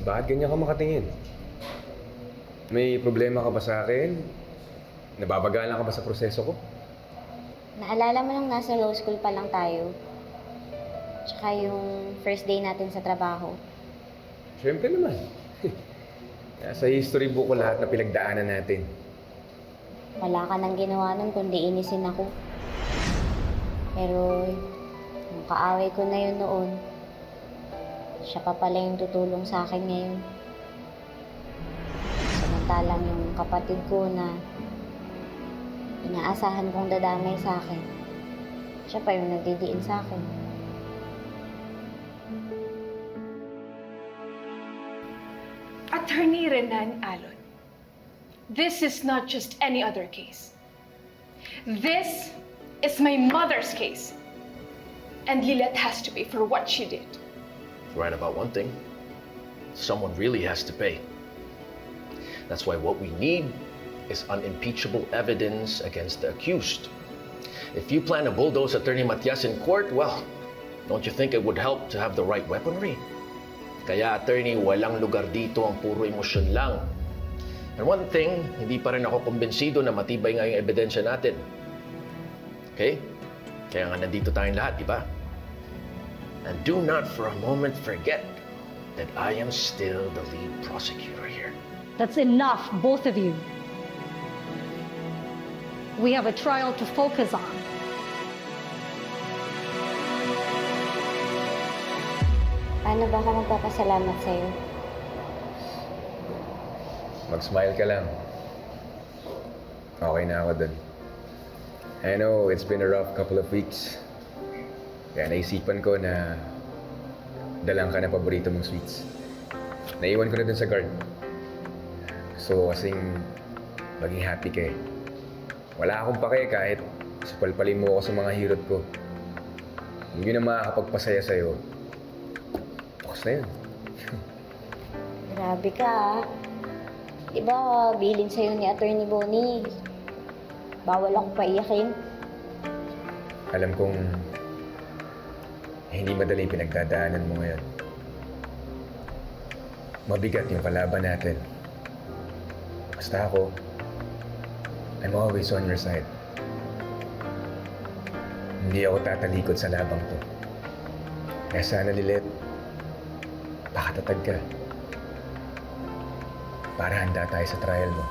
Bakit ganyan ka makatingin? May problema ka ba sa akin? Nababagalan ka ba sa proseso ko? Naalala mo nung nasa law school pa lang tayo? Tsaka yung first day natin sa trabaho. Siyempre naman. Nasa history book ko lahat na pinagdaanan natin. Wala ka nang ginawa nun kundi inisin ako. Pero yung kaaway ko na yun noon, siya pa pala yung tutulong sa akin ngayon. Samantalang yung kapatid ko na inaasahan kong dadamay sa akin, siya pa yung nagdidiin sa akin. Attorney Renan Alon, this is not just any other case. This is my mother's case. And Lilith has to pay for what she did. Right about one thing. Someone really has to pay. That's why what we need is unimpeachable evidence against the accused. If you plan to bulldoze Attorney Matias in court, well, don't you think it would help to have the right weaponry? Kaya, attorney, walang lugar dito ang puro emosyon lang. And one thing, hindi pa rin ako kumbinsido na matibay nga yung ebidensya natin. Okay? Kaya nga nandito tayong lahat, di ba? And do not for a moment forget that I am still the lead prosecutor here. That's enough, both of you. We have a trial to focus on. Paano ba ako magpapasalamat sa'yo? Mag-smile ka lang. Okay na ako dun. I know, it's been a rough couple of weeks. Kaya naisipan ko na dalang ka ng paborito mong sweets. Naiwan ko na dun sa guard. So, kasing maging happy ka eh. Wala akong pake kahit supalpalin mo ako sa mga hirot ko. Kung yun ang makakapagpasaya sa'yo, bukas na yun. Grabe ka ah. Diba, bilin sa'yo ni Attorney Bonnie. Bawal ako paiyakin. Alam kong hindi madali pinagdadaanan mo ngayon. Mabigat yung kalaban natin. Basta ako, I'm always on your side. Hindi ako tatalikod sa labang to. Kaya sana, Lilith, pakatatag ka. Para handa tayo sa trial mo.